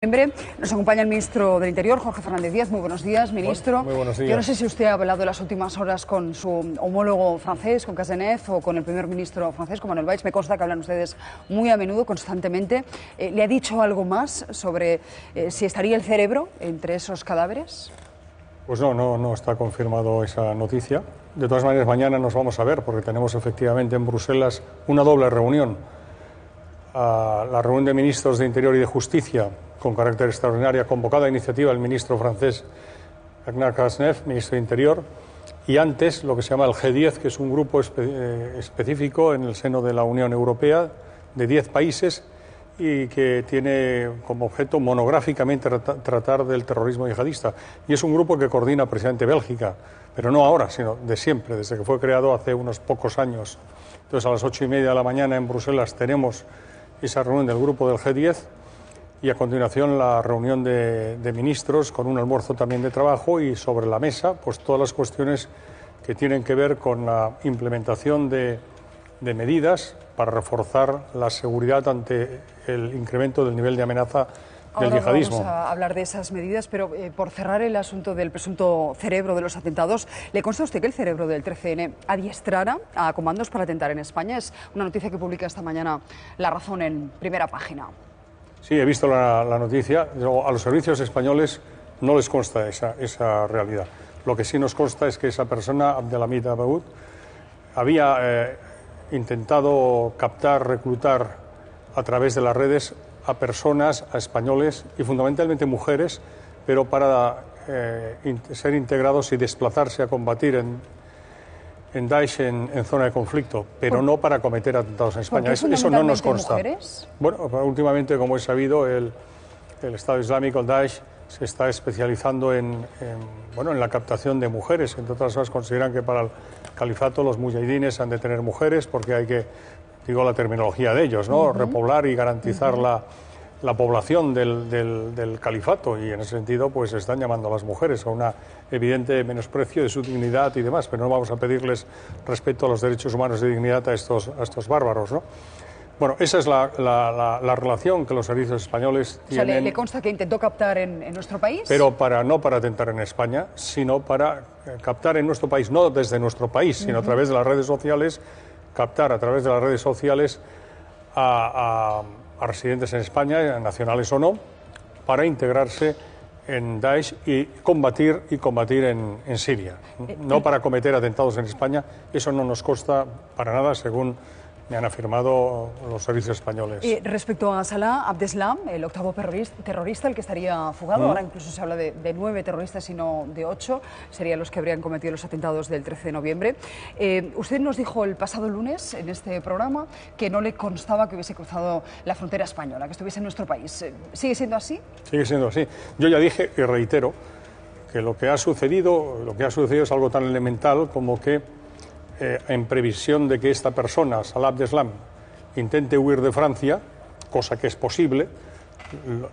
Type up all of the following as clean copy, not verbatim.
Nos acompaña el ministro del Interior, Jorge Fernández Díaz. Muy buenos días, ministro. Muy buenos días. Yo no sé si usted ha hablado en las últimas horas con su homólogo francés, con Cazeneuve, o con el primer ministro francés, con Manuel Valls. Me consta que hablan ustedes muy a menudo, constantemente. ¿Le ha dicho algo más sobre si estaría el cerebro entre esos cadáveres? Pues no está confirmado esa noticia. De todas maneras, mañana nos vamos a ver, porque tenemos efectivamente en Bruselas una doble reunión. La reunión de ministros de Interior y de Justicia, con carácter extraordinario, convocada a iniciativa del ministro francés Bernard Cazeneuve, ministro de Interior, y antes lo que se llama el G10, que es un grupo específico en el seno de la Unión Europea de 10 países y que tiene como objeto monográficamente tratar del terrorismo yihadista. Y es un grupo que coordina precisamente Bélgica, pero no ahora, sino de siempre, desde que fue creado hace unos pocos años. Entonces, a las 8:30 de la mañana en Bruselas tenemos esa reunión del grupo del G10 y a continuación la reunión de ministros con un almuerzo también de trabajo y sobre la mesa pues todas las cuestiones que tienen que ver con la implementación de medidas para reforzar la seguridad ante el incremento del nivel de amenaza del yihadismo. Vamos a hablar de esas medidas, pero por cerrar el asunto del presunto cerebro de los atentados, ¿le consta a usted que el cerebro del 13N adiestrara a comandos para atentar en España? Es una noticia que publica esta mañana La Razón en primera página. Sí, he visto la noticia. A los servicios españoles no les consta esa realidad. Lo que sí nos consta es que esa persona, Abdelhamid Abaoud, había intentado captar, reclutar a través de las redes a personas, a españoles y fundamentalmente mujeres, pero para ser integrados y desplazarse a combatir en Daesh en zona de conflicto, pero no para cometer atentados en España. Eso no nos consta. ¿Mujeres? Bueno, últimamente, como es sabido, el Estado Islámico, el Daesh, se está especializando en la captación de mujeres. Entre otras cosas, consideran que para el califato los mujahidines han de tener mujeres porque hay que, digo la terminología de ellos, ¿no? Repoblar y garantizar la población del califato, y en ese sentido pues están llamando a las mujeres a una evidente menosprecio de su dignidad y demás, pero no vamos a pedirles respeto a los derechos humanos y dignidad a estos bárbaros, ¿no? Bueno, esa es la relación que los servicios españoles tienen. O sea, ¿le consta que intentó captar en nuestro país? Pero no para atentar en España, sino para captar en nuestro país, no desde nuestro país, sino a través de las redes sociales, captar a través de las redes sociales a residentes en España, nacionales o no, para integrarse en Daesh y combatir en Siria. No para cometer atentados en España, eso no nos consta para nada, según me han afirmado los servicios españoles. Respecto a Salah Abdeslam, el octavo terrorista, el que estaría fugado, ahora incluso se habla de 9 terroristas y no de 8, serían los que habrían cometido los atentados del 13 de noviembre. Usted nos dijo el pasado lunes en este programa que no le constaba que hubiese cruzado la frontera española, que estuviese en nuestro país. ¿Sigue siendo así? Sigue siendo así. Yo ya dije y reitero que lo que ha sucedido es algo tan elemental como que en previsión de que esta persona, Salah Abdeslam, intente huir de Francia, cosa que es posible,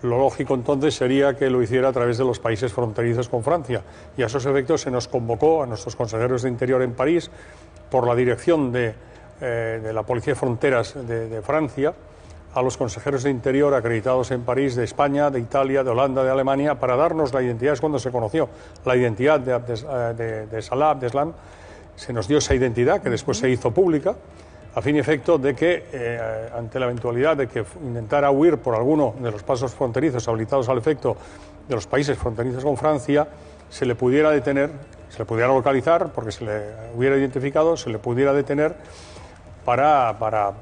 lo lógico entonces sería que lo hiciera a través de los países fronterizos con Francia. Y a esos efectos se nos convocó a nuestros consejeros de Interior en París, por la dirección de la Policía de Fronteras de Francia, a los consejeros de Interior acreditados en París, de España, de Italia, de Holanda, de Alemania, para darnos la identidad. Es cuando se conoció la identidad de Salah Abdeslam. Se nos dio esa identidad, que después se hizo pública, a fin y efecto de que, ante la eventualidad de que intentara huir por alguno de los pasos fronterizos habilitados al efecto de los países fronterizos con Francia, se le pudiera detener, se le pudiera localizar, porque se le hubiera identificado, se le pudiera detener para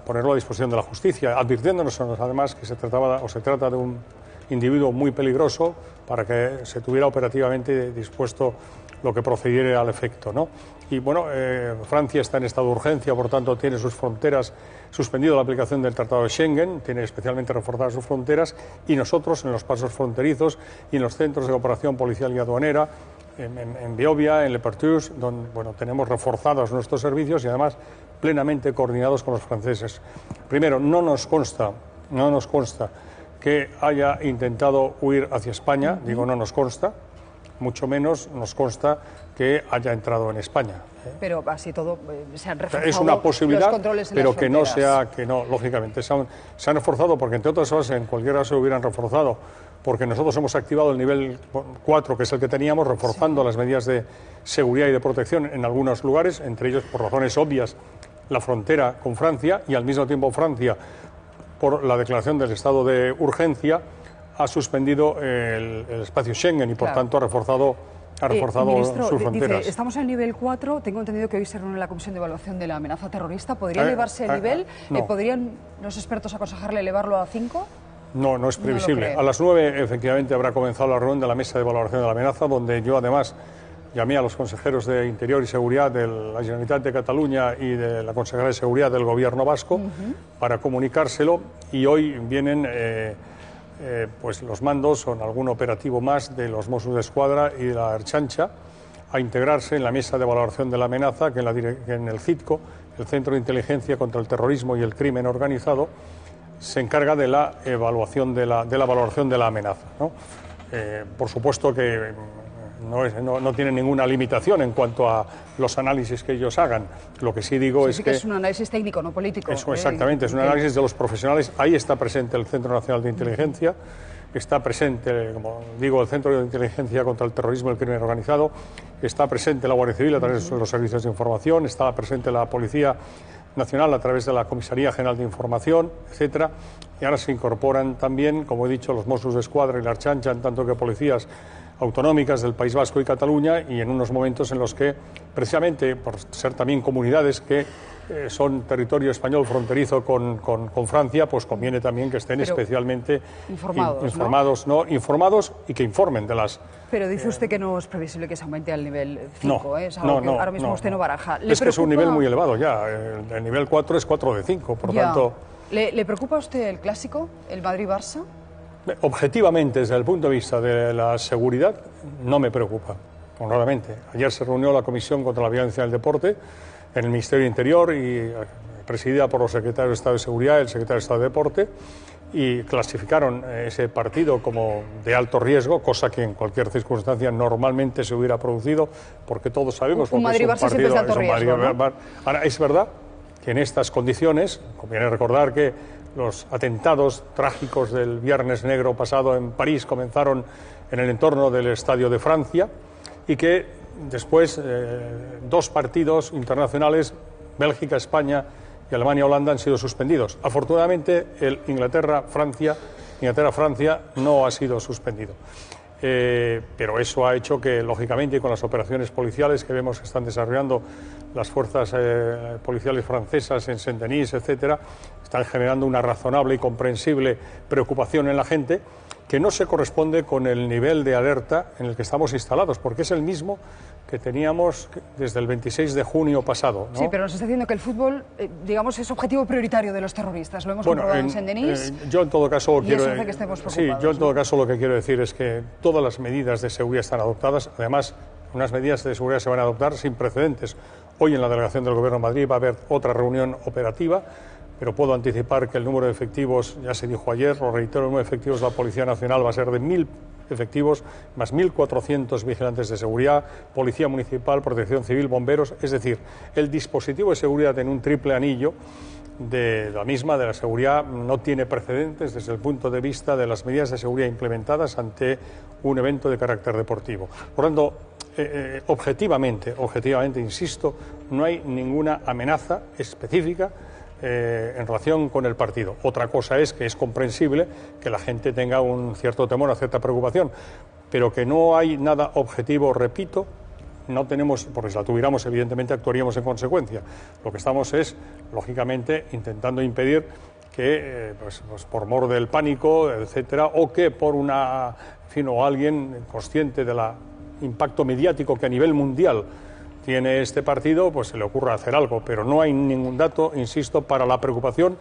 ponerlo a disposición de la justicia, advirtiéndonos además que se trata de un individuo muy peligroso, para que se tuviera operativamente dispuesto lo que procediera al efecto, ¿no? Y bueno, Francia está en estado de urgencia, por tanto tiene sus fronteras, suspendido la aplicación del Tratado de Schengen, tiene especialmente reforzadas sus fronteras, y nosotros en los pasos fronterizos y en los centros de operación policial y aduanera, en Biobia, en Le Perthus, donde tenemos reforzados nuestros servicios y además plenamente coordinados con los franceses. Primero, no nos consta que haya intentado huir hacia España, digo no nos consta, mucho menos nos consta que haya entrado en España. Pero así todo se han reforzado. Es una posibilidad, los controles en pero las que no fronteras. sea, que no, lógicamente, se han reforzado, porque entre otras cosas en cualquier caso hubieran reforzado porque nosotros hemos activado el nivel 4, que es el que teníamos, reforzando las medidas de seguridad y de protección en algunos lugares, entre ellos, por razones obvias, la frontera con Francia, y al mismo tiempo Francia, por la declaración del estado de urgencia, ha suspendido el espacio Schengen y, por tanto, ha reforzado ministro, sus fronteras. Dice, estamos en el nivel 4, tengo entendido que hoy se reúne la Comisión de Evaluación de la Amenaza Terrorista. ¿Podría elevarse el nivel? No. ¿Podrían los expertos aconsejarle elevarlo a 5? No, no es previsible. A las 9, efectivamente, habrá comenzado la reunión de la Mesa de Valoración de la Amenaza, donde yo, además, llamé a los consejeros de Interior y Seguridad de la Generalitat de Cataluña y de la consejera de Seguridad del Gobierno vasco para comunicárselo, y hoy vienen pues los mandos con algún operativo más de los Mossos d'Esquadra y de la Ertzaintza a integrarse en la Mesa de Valoración de la Amenaza que en el CITCO, el Centro de Inteligencia contra el Terrorismo y el Crimen Organizado, se encarga de la evaluación de la valoración de la amenaza, ¿no? Por supuesto que no tiene ninguna limitación en cuanto a los análisis que ellos hagan. Lo que sí digo es que es un análisis técnico, no político. Exactamente, es un análisis de los profesionales. Ahí está presente el Centro Nacional de Inteligencia, está presente, como digo, el Centro de Inteligencia contra el Terrorismo y el Crimen Organizado, está presente la Guardia Civil a través de los servicios de información, está presente la Policía Nacional a través de la Comisaría General de Información, etcétera, y ahora se incorporan también, como he dicho, los Mossos d'Esquadra y la Ertzaintza, en tanto que policías autonómicas del País Vasco y Cataluña, y en unos momentos en los que, precisamente por ser también comunidades que son territorio español fronterizo con Francia, pues conviene también que estén especialmente informados y que informen de las... Pero dice usted que no es previsible que se aumente al nivel 5, es algo que ahora mismo usted no baraja. Es que es un nivel muy elevado ya, el nivel 4 es 4 de 5, por tanto... ¿Le preocupa a usted el clásico, el Madrid-Barça? Objetivamente, desde el punto de vista de la seguridad, no me preocupa, honradamente. Ayer se reunió la Comisión contra la Violencia en el Deporte en el Ministerio de Interior y presidida por los secretarios de Estado de Seguridad y el secretario de Estado de Deporte, y clasificaron ese partido como de alto riesgo, cosa que en cualquier circunstancia normalmente se hubiera producido, porque todos sabemos un Madrid-Barça siempre es de alto riesgo, ¿no? Ahora, es verdad que en estas condiciones, conviene recordar que los atentados trágicos del Viernes Negro pasado en París comenzaron en el entorno del Estadio de Francia, y que después 2 partidos internacionales, Bélgica, España y Alemania-Holanda, han sido suspendidos. Afortunadamente, el Inglaterra-Francia no ha sido suspendido. Pero eso ha hecho que, lógicamente, con las operaciones policiales que vemos que están desarrollando las fuerzas policiales francesas en Saint-Denis, etcétera, están generando una razonable y comprensible preocupación en la gente, que no se corresponde con el nivel de alerta en el que estamos instalados, porque es el mismo que teníamos desde el 26 de junio pasado, ¿no? Sí, pero nos está diciendo que el fútbol, digamos, es objetivo prioritario de los terroristas. Lo hemos comprobado en Saint-Denis. Yo en todo caso quiero... eso hace que estemos preocupados, yo en todo caso lo que quiero decir es que todas las medidas de seguridad están adoptadas. Además, unas medidas de seguridad se van a adoptar sin precedentes. Hoy en la delegación del Gobierno de Madrid va a haber otra reunión operativa, pero puedo anticipar que el número de efectivos, ya se dijo ayer, lo reitero, el número de efectivos de la Policía Nacional va a ser de 1.000 efectivos, más 1.400 vigilantes de seguridad, Policía Municipal, Protección Civil, bomberos. Es decir, el dispositivo de seguridad en un triple anillo de la misma, de la seguridad, no tiene precedentes desde el punto de vista de las medidas de seguridad implementadas ante un evento de carácter deportivo. Por tanto, objetivamente, insisto, no hay ninguna amenaza específica en relación con el partido. Otra cosa es que es comprensible que la gente tenga un cierto temor, una cierta preocupación, pero que no hay nada objetivo, repito, no tenemos, porque si la tuviéramos evidentemente actuaríamos en consecuencia. Lo que estamos es, lógicamente, intentando impedir que, pues por mor del pánico, etcétera, o que por o alguien consciente del impacto mediático que a nivel mundial tiene este partido, pues se le ocurra hacer algo, pero no hay ningún dato, insisto, para la preocupación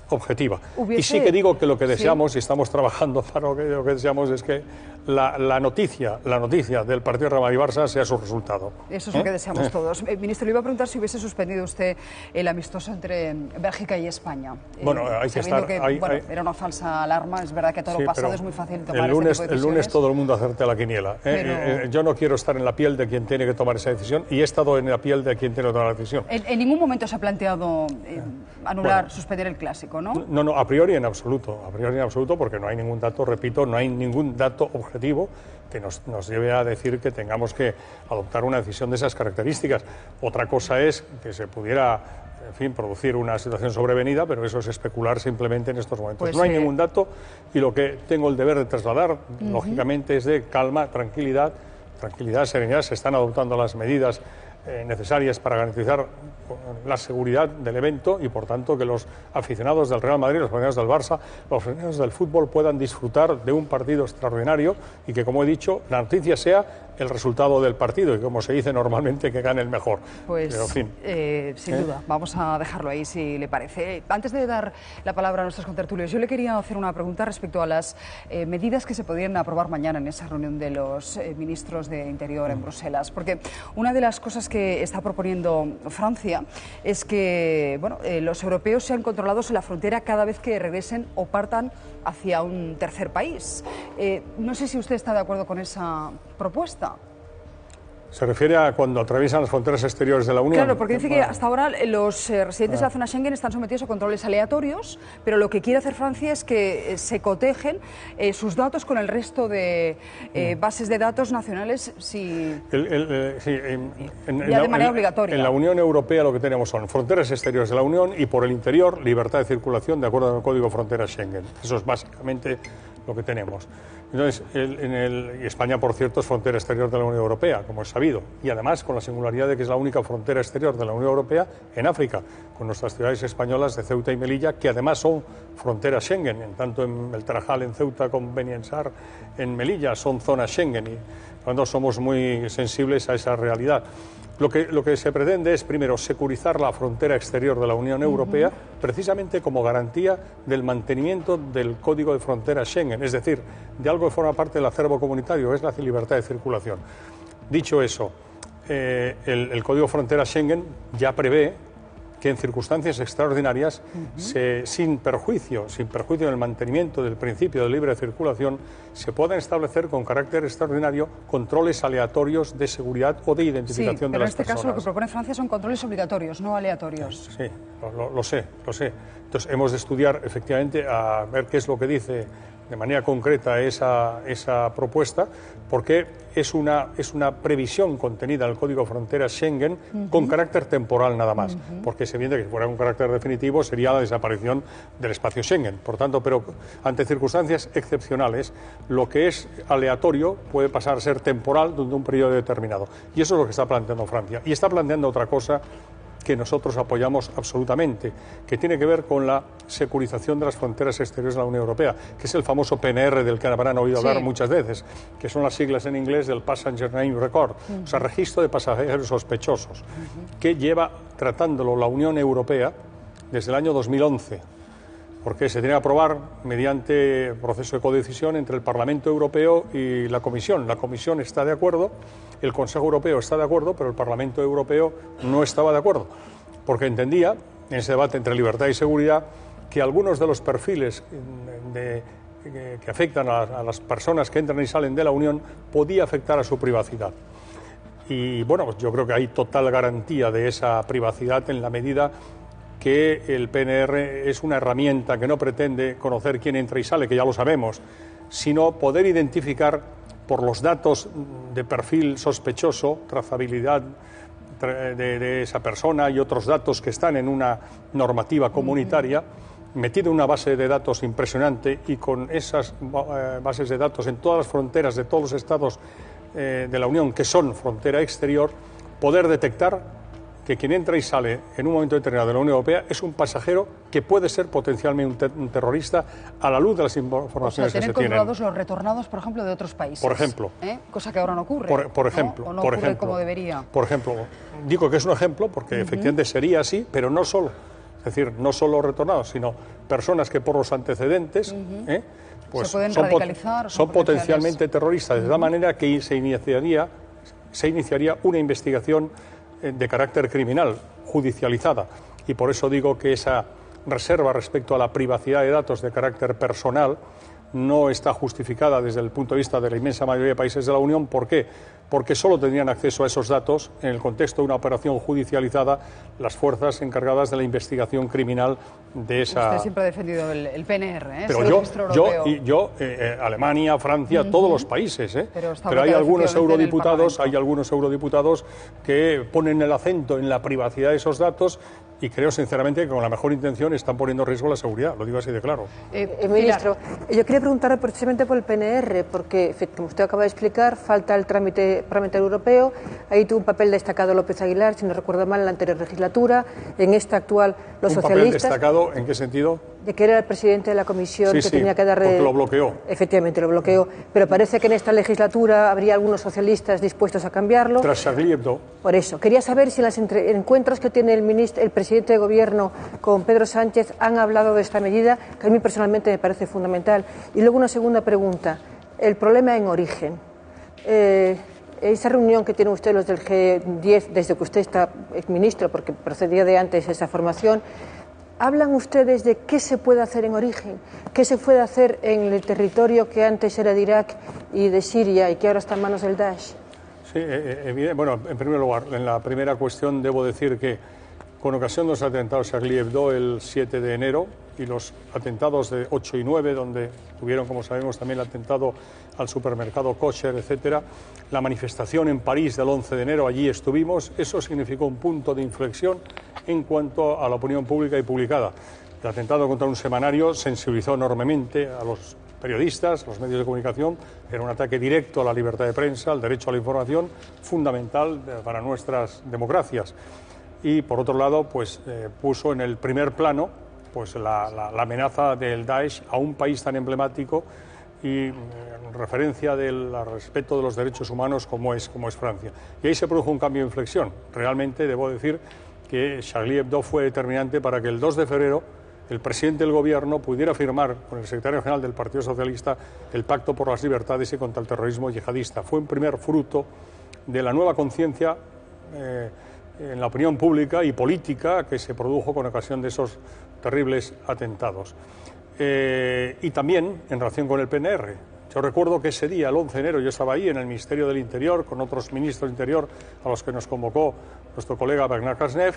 objetiva. Y sí que digo que lo que deseamos, y estamos trabajando para lo que deseamos, es que la noticia del partido Real Madrid-Barça sea su resultado. Eso es lo que deseamos todos. Ministro, le iba a preguntar si hubiese suspendido usted el amistoso entre Bélgica y España. Bueno, hay que estar... era una falsa alarma, es verdad que todo lo pasado es muy fácil tomar el lunes, este tipo de decisiones. El lunes todo el mundo acerta la quiniela. Yo no quiero estar en la piel de quien tiene que tomar esa decisión, y he estado en la piel de quien tiene que tomar la decisión. En ningún momento se ha planteado anular, suspender el clásico, científico, ¿no? No, a priori en absoluto, porque no hay ningún dato, repito, no hay ningún dato objetivo que nos lleve a decir que tengamos que adoptar una decisión de esas características. Otra cosa es que se pudiera, en fin, producir una situación sobrevenida, pero eso es especular simplemente en estos momentos. Pues no hay ningún dato y lo que tengo el deber de trasladar, lógicamente, es de calma, tranquilidad, serenidad. Se están adoptando las medidas necesarias para garantizar la seguridad del evento y, por tanto, que los aficionados del Real Madrid, los aficionados del Barça, los aficionados del fútbol puedan disfrutar de un partido extraordinario y que, como he dicho, la noticia sea el resultado del partido y, como se dice normalmente, que gane el mejor. Pues, pero, en fin, sin duda, vamos a dejarlo ahí, si le parece. Antes de dar la palabra a nuestros contertulios, yo le quería hacer una pregunta respecto a las medidas que se podrían aprobar mañana en esa reunión de los ministros de Interior en Bruselas, porque una de las cosas que está proponiendo Francia es que los europeos sean controlados en la frontera cada vez que regresen o partan hacia un tercer país. No sé si usted está de acuerdo con esa propuesta. ¿Se refiere a cuando atraviesan las fronteras exteriores de la Unión? Claro, porque dice que hasta ahora los residentes de la zona Schengen están sometidos a controles aleatorios, pero lo que quiere hacer Francia es que se cotejen sus datos con el resto de bases de datos nacionales de manera obligatoria. En la Unión Europea lo que tenemos son fronteras exteriores de la Unión y por el interior libertad de circulación de acuerdo con el Código de Fronteras Schengen. Eso es básicamente lo que tenemos. Entonces, y España, por cierto, es frontera exterior de la Unión Europea, como es sabido, y además con la singularidad de que es la única frontera exterior de la Unión Europea en África, con nuestras ciudades españolas de Ceuta y Melilla, que además son fronteras Schengen, en tanto en el Tarajal en Ceuta como Beniensar en Melilla son zonas Schengen, y cuando somos muy sensibles a esa realidad. Lo que se pretende es, primero, securizar la frontera exterior de la Unión Europea, precisamente como garantía del mantenimiento del Código de Fronteras Schengen, es decir, de algo que forma parte del acervo comunitario, que es la libertad de circulación. Dicho eso, el Código de Fronteras Schengen ya prevé que en circunstancias extraordinarias, sin perjuicio del mantenimiento del principio de libre circulación, se puedan establecer con carácter extraordinario controles aleatorios de seguridad o de identificación de las personas. Pero en este caso lo que propone Francia son controles obligatorios, no aleatorios. Sí, lo sé. Entonces hemos de estudiar efectivamente a ver qué es lo que dice de manera concreta esa propuesta, porque es una previsión contenida en el Código de Fronteras Schengen con carácter temporal nada más, porque es evidente que si fuera un carácter definitivo sería la desaparición del espacio Schengen. Por tanto, pero ante circunstancias excepcionales, lo que es aleatorio puede pasar a ser temporal durante un periodo determinado. Y eso es lo que está planteando Francia. Y está planteando otra cosa que nosotros apoyamos absolutamente, que tiene que ver con la securización de las fronteras exteriores de la Unión Europea, que es el famoso PNR del que habrán oído hablar muchas veces, que son las siglas en inglés del Passenger Name Record, o sea, registro de pasajeros sospechosos, que lleva tratándolo la Unión Europea desde el año 2011, porque se tiene que aprobar mediante proceso de codecisión entre el Parlamento Europeo y la Comisión. La Comisión está de acuerdo, el Consejo Europeo está de acuerdo, pero el Parlamento Europeo no estaba de acuerdo, porque entendía, en ese debate entre libertad y seguridad, que algunos de los perfiles que afectan a las personas que entran y salen de la Unión podía afectar a su privacidad. Y bueno, pues yo creo que hay total garantía de esa privacidad en la medida que el PNR es una herramienta que no pretende conocer quién entra y sale, que ya lo sabemos, sino poder identificar por los datos de perfil sospechoso, trazabilidad de esa persona y otros datos que están en una normativa comunitaria, metido en una base de datos impresionante, y con esas bases de datos en todas las fronteras de todos los estados de la Unión que son frontera exterior, poder detectar que quien entra y sale en un momento determinado de la Unión Europea es un pasajero que puede ser potencialmente un terrorista a la luz de las informaciones que se tienen. Tener controlados los retornados, por ejemplo, de otros países. Por ejemplo. Cosa que ahora no ocurre. Por ejemplo. ¿No? O no ocurre como debería. Por ejemplo, digo que es un ejemplo porque efectivamente sería así, pero no solo. Es decir, no solo retornados, sino personas que por los antecedentes pues se pueden radicalizar, son potencialmente terroristas, de tal manera que se iniciaría una investigación de carácter criminal, judicializada, y por eso digo que esa reserva respecto a la privacidad de datos de carácter personal no está justificada desde el punto de vista de la inmensa mayoría de países de la Unión. ¿Por qué? Porque solo tendrían acceso a esos datos en el contexto de una operación judicializada las fuerzas encargadas de la investigación criminal de esa... Usted siempre ha defendido el PNR, ¿eh? Pero yo, Alemania, Francia, todos los países, pero hay algunos eurodiputados que ponen el acento en la privacidad de esos datos y creo sinceramente que con la mejor intención están poniendo en riesgo la seguridad, lo digo así de claro. Ministro, yo quería preguntarle precisamente por el PNR, porque como usted acaba de explicar, falta el trámite parlamentario europeo, ahí tuvo un papel destacado López Aguilar, si no recuerdo mal, en la anterior legislatura, en esta actual los socialistas... ¿Un papel destacado en qué sentido? De que era el presidente de la comisión tenía que dar... porque lo bloqueó. Efectivamente, lo bloqueó, pero parece que en esta legislatura habría algunos socialistas dispuestos a cambiarlo. Tras Charlie Hebdo. Por eso, quería saber si en los encuentros que tiene el presidente de gobierno con Pedro Sánchez han hablado de esta medida, que a mí personalmente me parece fundamental. Y luego una segunda pregunta, el problema en origen. Esa reunión que tienen ustedes los del G10, desde que usted está ministro, porque procedía de antes esa formación, ¿hablan ustedes de qué se puede hacer en origen? ¿Qué se puede hacer en el territorio que antes era de Irak y de Siria y que ahora está en manos del Daesh? Sí, bueno, en primer lugar, en la primera cuestión debo decir que con ocasión de los atentados Charlie Hebdo el 7 de enero y los atentados de 8 y 9, donde tuvieron, como sabemos, también el atentado al supermercado Kosher, etcétera, la manifestación en París del 11 de enero, allí estuvimos, eso significó un punto de inflexión en cuanto a la opinión pública y publicada. El atentado contra un semanario sensibilizó enormemente a los periodistas, a los medios de comunicación, era un ataque directo a la libertad de prensa, al derecho a la información, fundamental para nuestras democracias. Y, por otro lado, pues puso en el primer plano pues la amenaza del Daesh a un país tan emblemático y en referencia del respeto de los derechos humanos como es Francia. Y ahí se produjo un cambio de inflexión. Realmente debo decir que Charlie Hebdo fue determinante para que el 2 de febrero el presidente del Gobierno pudiera firmar con el secretario general del Partido Socialista el Pacto por las Libertades y contra el terrorismo yihadista. Fue un primer fruto de la nueva conciencia en la opinión pública y política que se produjo con ocasión de esos terribles atentados. Y también en relación con el PNR. Yo recuerdo que ese día, el 11 de enero, yo estaba ahí en el Ministerio del Interior con otros ministros del Interior a los que nos convocó nuestro colega Bernard Cazeneuve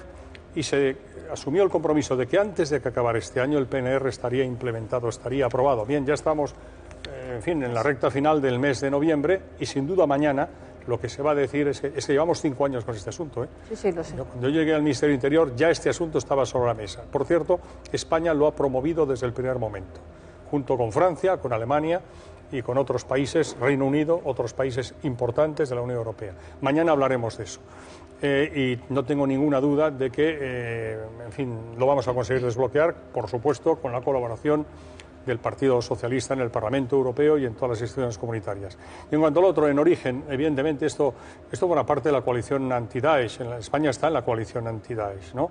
y se asumió el compromiso de que antes de que acabara este año el PNR estaría implementado, estaría aprobado. Bien, ya estamos, en la recta final del mes de noviembre y sin duda mañana lo que se va a decir es que llevamos 5 años con este asunto. Sí, lo sé. Cuando yo llegué al Ministerio del Interior ya este asunto estaba sobre la mesa. Por cierto, España lo ha promovido desde el primer momento, junto con Francia, con Alemania y con otros países, Reino Unido, otros países importantes de la Unión Europea. Mañana hablaremos de eso. Y no tengo ninguna duda de que, lo vamos a conseguir desbloquear, por supuesto, con la colaboración del Partido Socialista en el Parlamento Europeo y en todas las instituciones comunitarias. Y en cuanto al otro, en origen, evidentemente esto forma parte de la coalición anti-Daesh. España está en la coalición anti-Daesh, ¿no?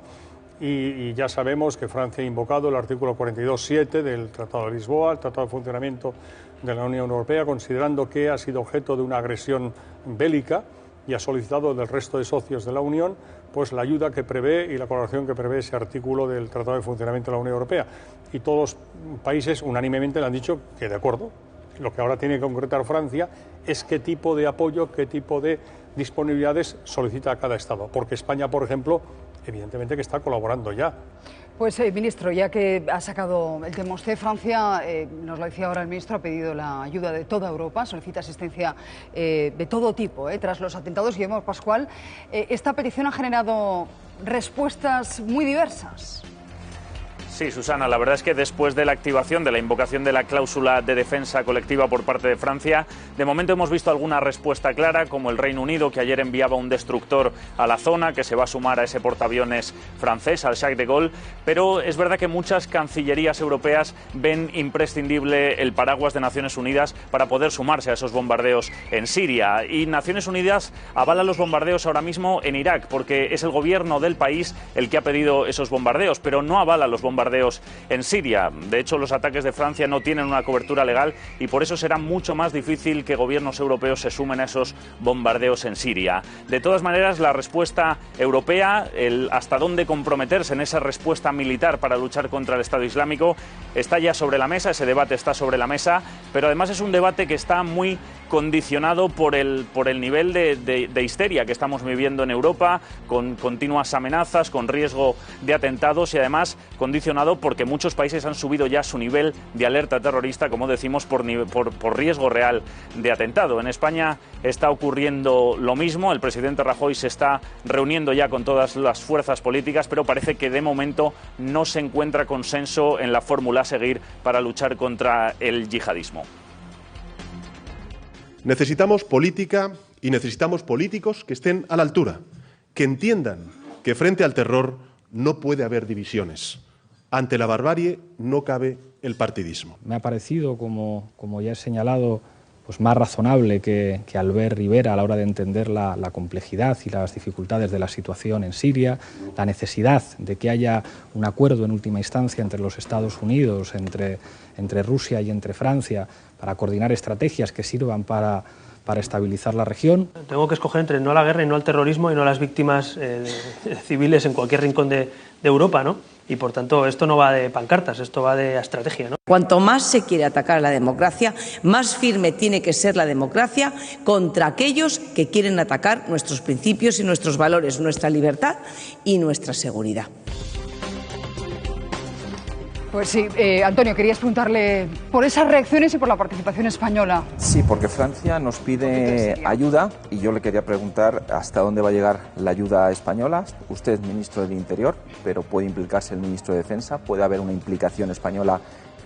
Y ya sabemos que Francia ha invocado el artículo 42.7 del Tratado de Lisboa, el Tratado de Funcionamiento de la Unión Europea, considerando que ha sido objeto de una agresión bélica y ha solicitado del resto de socios de la Unión pues la ayuda que prevé y la colaboración que prevé ese artículo del Tratado de Funcionamiento de la Unión Europea. Y todos los países unánimemente le han dicho que de acuerdo. Lo que ahora tiene que concretar Francia es qué tipo de apoyo, qué tipo de disponibilidades solicita a cada Estado. Porque España, por ejemplo, evidentemente que está colaborando ya. Pues, ministro, ya que ha sacado el tema usted, Francia, nos lo decía ahora el ministro, ha pedido la ayuda de toda Europa, solicita asistencia de todo tipo tras los atentados. Guillermo Pascual, esta petición ha generado respuestas muy diversas. Sí, Susana, la verdad es que después de la activación de la invocación de la cláusula de defensa colectiva por parte de Francia, de momento hemos visto alguna respuesta clara, como el Reino Unido, que ayer enviaba un destructor a la zona, que se va a sumar a ese portaaviones francés, al Charles de Gaulle, pero es verdad que muchas cancillerías europeas ven imprescindible el paraguas de Naciones Unidas para poder sumarse a esos bombardeos en Siria. Y Naciones Unidas avala los bombardeos ahora mismo en Irak, porque es el gobierno del país el que ha pedido esos bombardeos, pero no avala los bombardeos bombardeos en Siria. De hecho, los ataques de Francia no tienen una cobertura legal y por eso será mucho más difícil que gobiernos europeos se sumen a esos bombardeos en Siria. De todas maneras, la respuesta europea, el hasta dónde comprometerse en esa respuesta militar para luchar contra el Estado Islámico, está ya sobre la mesa, ese debate está sobre la mesa, pero además es un debate que está muy condicionado por el nivel de histeria que estamos viviendo en Europa, con continuas amenazas, con riesgo de atentados y además condicionado porque muchos países han subido ya su nivel de alerta terrorista, como decimos, por riesgo real de atentado. En España está ocurriendo lo mismo, el presidente Rajoy se está reuniendo ya con todas las fuerzas políticas, pero parece que de momento no se encuentra consenso en la fórmula a seguir para luchar contra el yihadismo. Necesitamos política y necesitamos políticos que estén a la altura, que entiendan que frente al terror no puede haber divisiones. Ante la barbarie no cabe el partidismo. Me ha parecido, como ya he señalado, pues más razonable que Albert Rivera a la hora de entender la complejidad y las dificultades de la situación en Siria, la necesidad de que haya un acuerdo en última instancia entre los Estados Unidos, entre Rusia y entre Francia, para coordinar estrategias que sirvan para estabilizar la región. Tengo que escoger entre no a la guerra y no al terrorismo y no a las víctimas civiles en cualquier rincón de Europa, ¿no? Y por tanto esto no va de pancartas, esto va de estrategia, ¿no? Cuanto más se quiere atacar a la democracia, más firme tiene que ser la democracia contra aquellos que quieren atacar nuestros principios y nuestros valores, nuestra libertad y nuestra seguridad. Pues sí, Antonio, querías preguntarle por esas reacciones y por la participación española. Sí, porque Francia nos pide ayuda y yo le quería preguntar hasta dónde va a llegar la ayuda española. Usted es ministro del Interior, pero puede implicarse el ministro de Defensa, puede haber una implicación española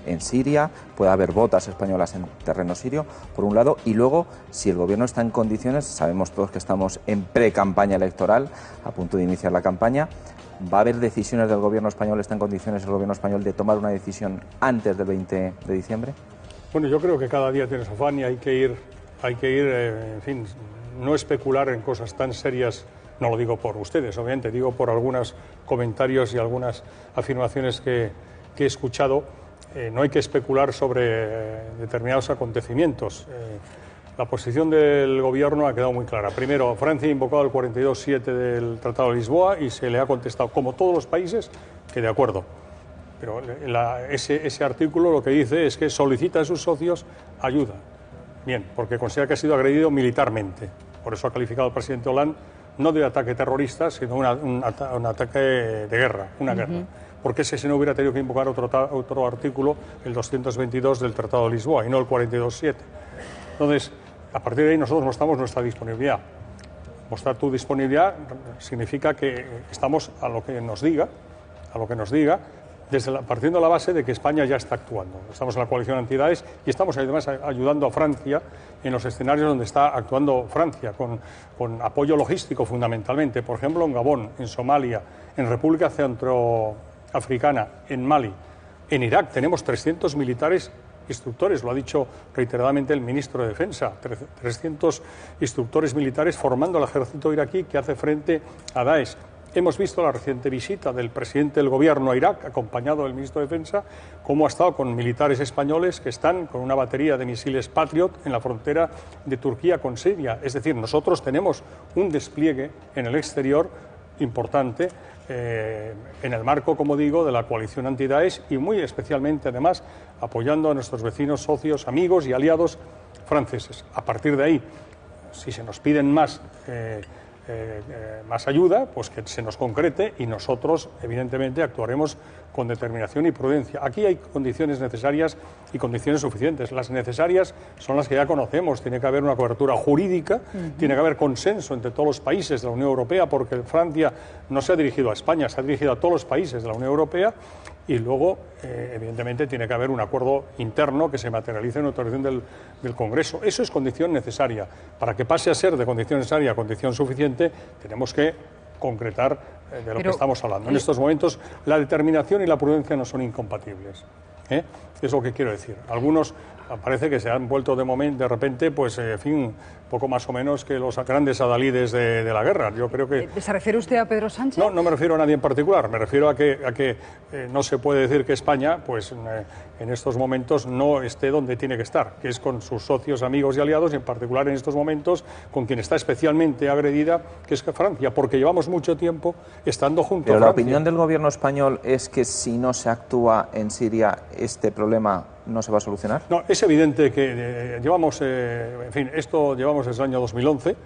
en Siria, puede haber botas españolas en terreno sirio, por un lado, y luego, si el gobierno está en condiciones, sabemos todos que estamos en pre-campaña electoral, a punto de iniciar la campaña, ¿va a haber decisiones del gobierno español, está en condiciones el gobierno español de tomar una decisión antes del 20 de diciembre? Bueno, yo creo que cada día tienes afán y hay que ir, en fin, no especular en cosas tan serias, no lo digo por ustedes, obviamente, digo por algunos comentarios y algunas afirmaciones que he escuchado. No hay que especular sobre determinados acontecimientos. La posición del gobierno ha quedado muy clara. Primero, Francia ha invocado el 42.7 del Tratado de Lisboa y se le ha contestado, como todos los países, que de acuerdo. Pero ese artículo lo que dice es que solicita a sus socios ayuda. Bien, porque considera que ha sido agredido militarmente. Por eso ha calificado el presidente Hollande no de ataque terrorista, sino un ataque de guerra, una guerra. Porque ese no hubiera tenido que invocar otro artículo, el 222 del Tratado de Lisboa, y no el 42.7. Entonces, a partir de ahí nosotros mostramos nuestra disponibilidad. Mostrar tu disponibilidad significa que estamos a lo que nos diga, partiendo de la base de que España ya está actuando. Estamos en la coalición anti-Daesh y estamos además ayudando a Francia en los escenarios donde está actuando Francia, con apoyo logístico fundamentalmente. Por ejemplo, en Gabón, en Somalia, en República Centroafricana, en Mali, en Irak tenemos 300 militares instructores, lo ha dicho reiteradamente el ministro de Defensa, 300 instructores militares formando al ejército iraquí que hace frente a Daesh. Hemos visto la reciente visita del presidente del gobierno a Irak, acompañado del ministro de Defensa, cómo ha estado con militares españoles que están con una batería de misiles Patriot en la frontera de Turquía con Siria. Es decir, nosotros tenemos un despliegue en el exterior importante en el marco, como digo, de la coalición anti-Daesh y muy especialmente, además, apoyando a nuestros vecinos, socios, amigos y aliados franceses. A partir de ahí, si se nos piden más ayuda, pues que se nos concrete y nosotros, evidentemente, actuaremos con determinación y prudencia. Aquí hay condiciones necesarias y condiciones suficientes. Las necesarias son las que ya conocemos. Tiene que haber una cobertura jurídica, tiene que haber consenso entre todos los países de la Unión Europea, porque Francia no se ha dirigido a España, se ha dirigido a todos los países de la Unión Europea. Y luego, evidentemente, tiene que haber un acuerdo interno que se materialice en una autorización del Congreso. Eso es condición necesaria. Para que pase a ser de condición necesaria a condición suficiente, tenemos que concretar de lo que estamos hablando. En estos momentos, la determinación y la prudencia no son incompatibles. Es lo que quiero decir. Algunos parece que se han vuelto de repente, pues, en fin, poco más o menos que los grandes adalides de la guerra. Yo creo que... ¿Se refiere usted a Pedro Sánchez? No, no me refiero a nadie en particular. Me refiero a que no se puede decir que España, pues, en estos momentos no esté donde tiene que estar, que es con sus socios, amigos y aliados, y en particular en estos momentos con quien está especialmente agredida, que es Francia, porque llevamos mucho tiempo estando junto a Francia. Pero la opinión del gobierno español es que si no se actúa en Siria, este problema no se va a solucionar. No, es evidente que llevamos, en fin, esto llevamos desde el año 2011,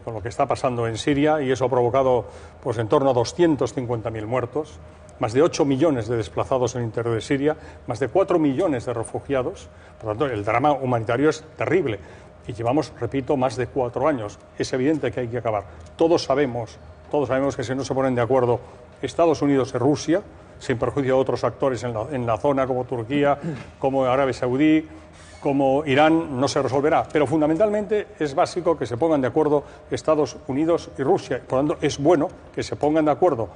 con lo que está pasando en Siria, y eso ha provocado, pues, en torno a 250.000 muertos, más de 8 millones de desplazados en el interior de Siria, más de 4 millones de refugiados. Por lo tanto, el drama humanitario es terrible. Y llevamos, repito, más de 4 años. Es evidente que hay que acabar. Todos sabemos que si no se ponen de acuerdo Estados Unidos y Rusia, sin perjuicio de otros actores en la zona, como Turquía, como Arabia Saudí, como Irán, no se resolverá. Pero fundamentalmente es básico que se pongan de acuerdo Estados Unidos y Rusia. Por lo tanto, es bueno que se pongan de acuerdo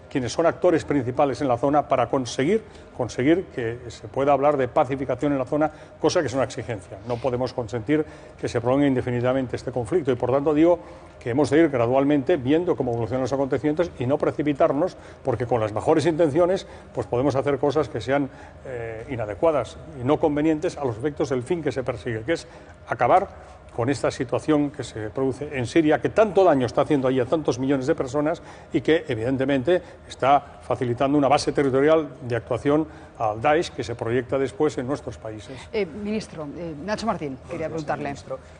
quienes son actores principales en la zona para conseguir que se pueda hablar de pacificación en la zona, cosa que es una exigencia. No podemos consentir que se prolongue indefinidamente este conflicto y, por tanto, digo que hemos de ir gradualmente viendo cómo evolucionan los acontecimientos y no precipitarnos, porque con las mejores intenciones pues podemos hacer cosas que sean inadecuadas y no convenientes a los efectos del fin que se persigue, que es acabar con esta situación que se produce en Siria, que tanto daño está haciendo allí a tantos millones de personas y que, evidentemente, está facilitando una base territorial de actuación al Daesh que se proyecta después en nuestros países. Ministro, Nacho Martín, quería preguntarle.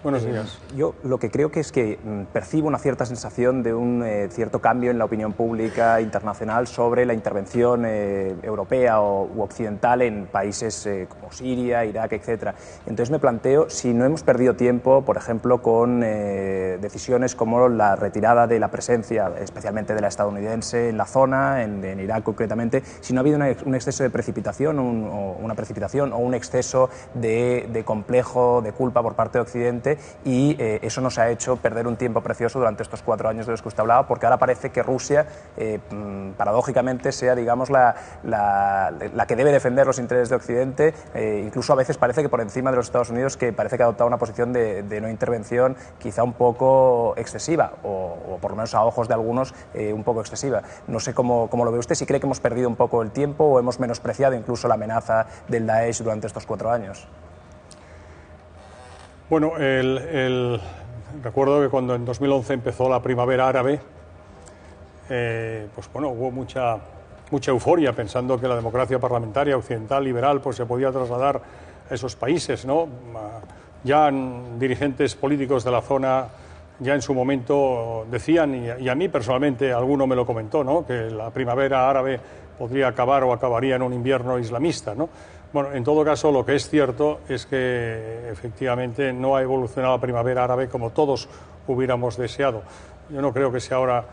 Buenos días. Yo lo que creo que es que percibo una cierta sensación de un cierto cambio en la opinión pública internacional sobre la intervención europea u occidental en países como Siria, Irak, etc. Entonces me planteo si no hemos perdido tiempo, por ejemplo, con decisiones como la retirada de la presencia, especialmente de la estadounidense, en la zona, en Irak concretamente, si no ha habido un exceso de precipitación o un exceso de complejo, de culpa por parte de Occidente, y eso nos ha hecho perder un tiempo precioso durante estos 4 años de los que usted hablaba, porque ahora parece que Rusia, paradójicamente, sea, digamos, la que debe defender los intereses de Occidente, incluso a veces parece que por encima de los Estados Unidos, que parece que ha adoptado una posición de no intervención quizá un poco excesiva, o por lo menos a ojos de algunos un poco excesiva. No sé cómo lo ve usted, si cree que hemos perdido un poco el tiempo o hemos menospreciado incluso la amenaza del Daesh durante estos 4 años. Bueno, recuerdo que cuando en 2011 empezó la primavera árabe, pues bueno, hubo mucha euforia pensando que la democracia parlamentaria occidental liberal pues se podía trasladar a esos países, ¿no? Ya dirigentes políticos de la zona ya en su momento decían, y a mí personalmente alguno me lo comentó, ¿no?, que la primavera árabe podría acabar o acabaría en un invierno islamista, ¿no? Bueno, en todo caso, lo que es cierto es que efectivamente no ha evolucionado la primavera árabe como todos hubiéramos deseado. Yo no creo que sea ahora,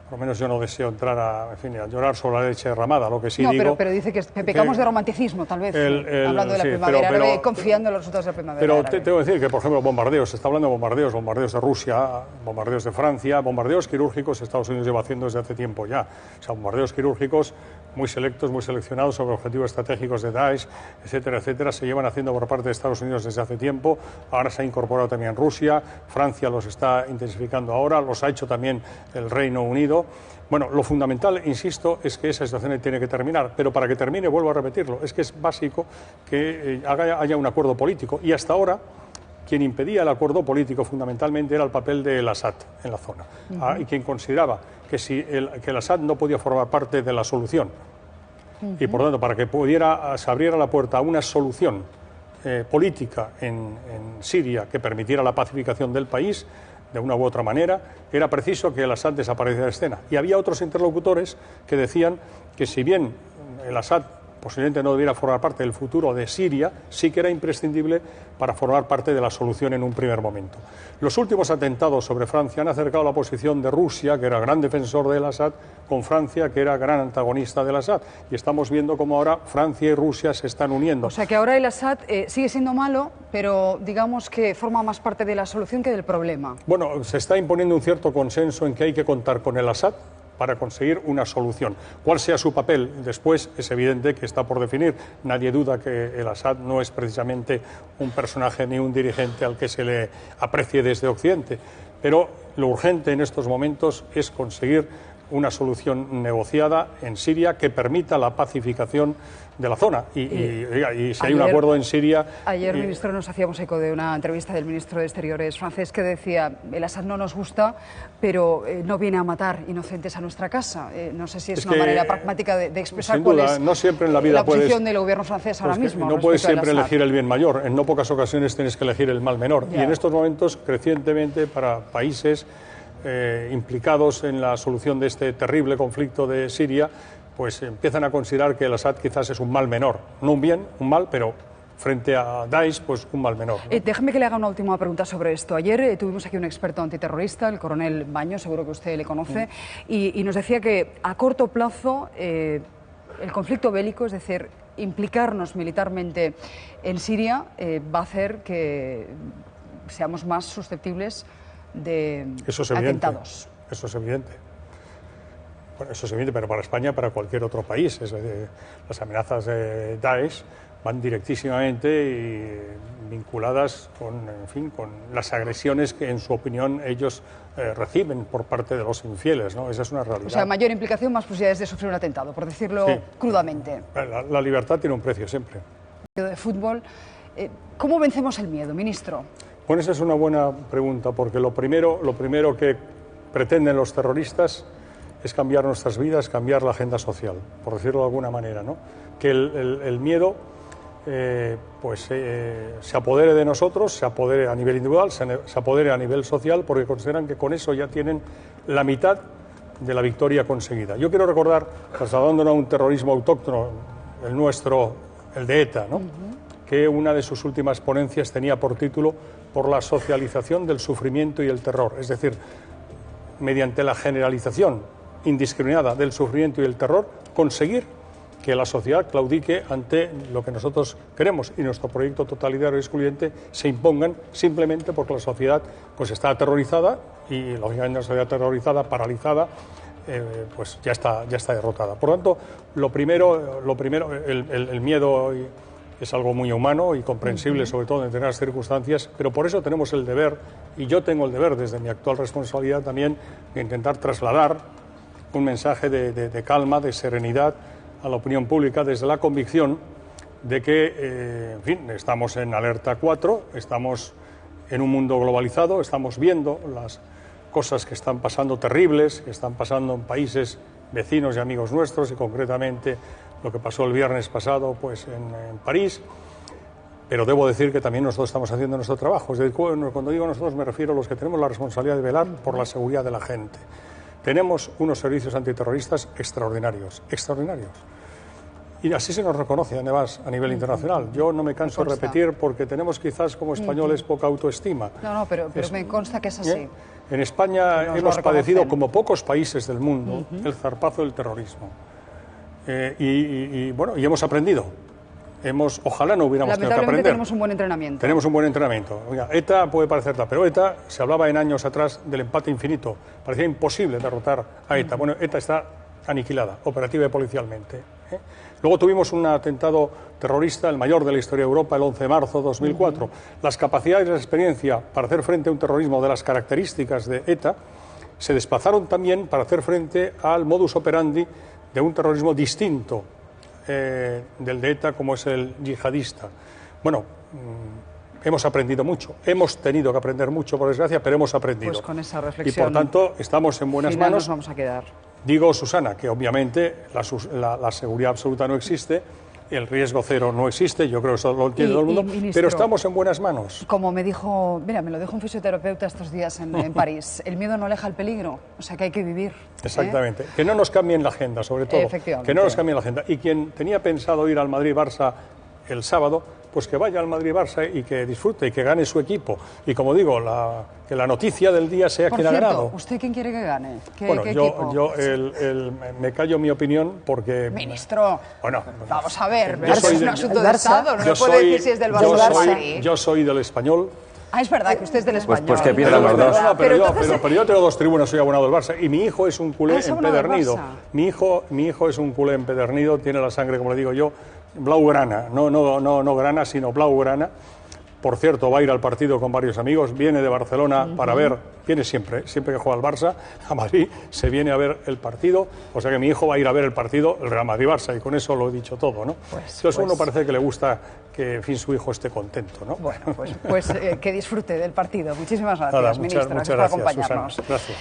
por lo menos yo no deseo entrar a llorar sobre la leche derramada, lo que sí digo... pero dice que pecamos de romanticismo, tal vez, hablando de la primavera árabe, confiando en los resultados de la primavera árabe. Pero tengo que decir que, por ejemplo, bombardeos, se está hablando de bombardeos de Rusia, bombardeos de Francia, bombardeos quirúrgicos Estados Unidos lleva haciendo desde hace tiempo ya. O sea, bombardeos quirúrgicos muy selectos, muy seleccionados sobre objetivos estratégicos de Daesh, etcétera, etcétera, se llevan haciendo por parte de Estados Unidos desde hace tiempo. Ahora se ha incorporado también Rusia, Francia los está intensificando ahora, los ha hecho también el Reino Unido. Bueno, lo fundamental, insisto, es que esa situación tiene que terminar, pero para que termine, vuelvo a repetirlo, es que es básico que haya un acuerdo político, y hasta ahora quien impedía el acuerdo político fundamentalmente era el papel de el Assad en la zona, y quien consideraba que el Assad no podía formar parte de la solución, y por tanto, para que se abriera la puerta a una solución política en Siria que permitiera la pacificación del país, de una u otra manera, era preciso que el Assad desapareciera de la escena. Y había otros interlocutores que decían que si bien el Assad posiblemente no debiera formar parte del futuro de Siria, sí que era imprescindible para formar parte de la solución en un primer momento. Los últimos atentados sobre Francia han acercado la posición de Rusia, que era gran defensor del Assad, con Francia, que era gran antagonista del Assad. Y estamos viendo cómo ahora Francia y Rusia se están uniendo. O sea que ahora el Assad sigue siendo malo, pero digamos que forma más parte de la solución que del problema. Bueno, se está imponiendo un cierto consenso en que hay que contar con el Assad, pero que hay que contar con Rusia, que es la gran antagonista del Assad, y que para conseguir una solución. ¿Cuál sea su papel después? Es evidente que está por definir. Nadie duda que el Assad no es precisamente un personaje ni un dirigente al que se le aprecie desde Occidente, pero lo urgente en estos momentos es conseguir una solución negociada en Siria que permita la pacificación de la zona. Y si hay un acuerdo en Siria... Ayer, ministro, nos hacíamos eco de una entrevista del ministro de Exteriores francés que decía: el Assad no nos gusta, pero no viene a matar inocentes a nuestra casa. No sé si es una manera pragmática de expresar cuál es no siempre en la vida posición del gobierno francés ahora mismo. No puedes siempre elegir el bien mayor. En no pocas ocasiones tienes que elegir el mal menor. Y en estos momentos, crecientemente, para países implicados en la solución de este terrible conflicto de Siria, pues empiezan a considerar que el Assad quizás es un mal menor, no un bien, un mal, pero frente a Daesh, pues un mal menor, ¿no? Déjeme que le haga una última pregunta sobre esto. Ayer tuvimos aquí un experto antiterrorista, el coronel Baños, seguro que usted le conoce, y nos decía que a corto plazo el conflicto bélico, es decir, implicarnos militarmente en Siria, va a hacer que seamos más susceptibles de atentados. Eso es evidente. Bueno, eso es evidente, pero para España, para cualquier otro país. Las amenazas de Daesh van directísimamente y vinculadas con las agresiones que, en su opinión, ellos reciben por parte de los infieles, ¿no? Esa es una realidad. O sea, mayor implicación, más posibilidades de sufrir un atentado, por decirlo crudamente. La libertad tiene un precio siempre. De fútbol, ¿cómo vencemos el miedo, ministro? Bueno, esa es una buena pregunta, porque lo primero que pretenden los terroristas es cambiar nuestras vidas, cambiar la agenda social, por decirlo de alguna manera, ¿no? Que el miedo se apodere de nosotros, se apodere a nivel individual, se apodere a nivel social, porque consideran que con eso ya tienen la mitad de la victoria conseguida. Yo quiero recordar, trasladándonos a un terrorismo autóctono, el nuestro, el de ETA, ¿no? Que una de sus últimas ponencias tenía por título "Por la socialización del sufrimiento y el terror", es decir, mediante la generalización indiscriminada del sufrimiento y el terror, conseguir que la sociedad claudique ante lo que nosotros queremos y nuestro proyecto totalitario y excluyente se impongan simplemente porque la sociedad pues está aterrorizada y, lógicamente, la sociedad aterrorizada, paralizada, pues ya está derrotada. Por lo tanto, lo primero el miedo es algo muy humano y comprensible, sobre todo en determinadas circunstancias, pero por eso tenemos el deber, y yo tengo el deber desde mi actual responsabilidad también, de intentar trasladar un mensaje de calma, de serenidad a la opinión pública, desde la convicción de que, en fin, estamos en alerta 4, estamos en un mundo globalizado, estamos viendo las cosas que están pasando terribles, que están pasando en países vecinos y amigos nuestros, y concretamente lo que pasó el viernes pasado pues en París, pero debo decir que también nosotros estamos haciendo nuestro trabajo. Es decir, cuando digo nosotros me refiero a los que tenemos la responsabilidad de velar por la seguridad de la gente. Tenemos unos servicios antiterroristas extraordinarios. Y así se nos reconoce, además, a nivel internacional. Yo no me canso de repetir, porque tenemos quizás como españoles poca autoestima. No, pero me consta que es así. En España hemos padecido, como pocos países del mundo, el zarpazo del terrorismo. Y hemos aprendido. Ojalá no hubiéramos tenido que aprender. Tenemos un buen entrenamiento. Tenemos un buen entrenamiento. Oiga, ETA puede parecerla, pero ETA, se hablaba en años atrás del empate infinito. Parecía imposible derrotar a ETA. Bueno, ETA está aniquilada, operativa y policialmente. Luego tuvimos un atentado terrorista, el mayor de la historia de Europa, el 11 de marzo de 2004. Las capacidades y la experiencia para hacer frente a un terrorismo de las características de ETA se desplazaron también para hacer frente al modus operandi de un terrorismo distinto del de ETA, como es el yihadista. Bueno, hemos aprendido mucho, hemos tenido que aprender mucho, por desgracia, pero hemos aprendido. Pues con esa reflexión, y por tanto estamos en buenas manos. Nos vamos a quedar. Digo, Susana, que obviamente la seguridad absoluta no existe, el riesgo cero no existe, yo creo que eso lo entiende todo el mundo, ministro, pero estamos en buenas manos. Como me dijo, me lo dijo un fisioterapeuta estos días en París, el miedo no aleja el peligro, o sea que hay que vivir. Exactamente, que no nos cambien la agenda, sobre todo, que no nos cambien la agenda. Y quien tenía pensado ir al Madrid-Barça el sábado, pues que vaya al Madrid-Barça y que disfrute y que gane su equipo. Y como digo, que la noticia del día sea quien ha ganado. ¿Usted quién quiere que gane? Bueno, yo me callo mi opinión porque... Ministro, bueno, vamos a ver, es un asunto de Estado, no me puede decir si es del Barça. Yo soy del Español, Ah, es verdad que usted es del Español. Pues que pierdan los dos. Pero yo tengo 2 tribunas, soy abonado del Barça. Y mi hijo es un culé empedernido. Mi hijo es un culé empedernido, tiene la sangre, como le digo yo, blaugrana. No grana, sino blaugrana. Por cierto, va a ir al partido con varios amigos, viene de Barcelona para ver, viene siempre que juega al Barça, a Madrid, se viene a ver el partido, o sea que mi hijo va a ir a ver el partido, el Real Madrid-Barça, y con eso lo he dicho todo, ¿no? Entonces uno parece que le gusta que, en fin, su hijo esté contento, ¿no? Bueno, pues que disfrute del partido. Muchísimas gracias, ministro. Muchas Gracias por acompañarnos. Susana, gracias.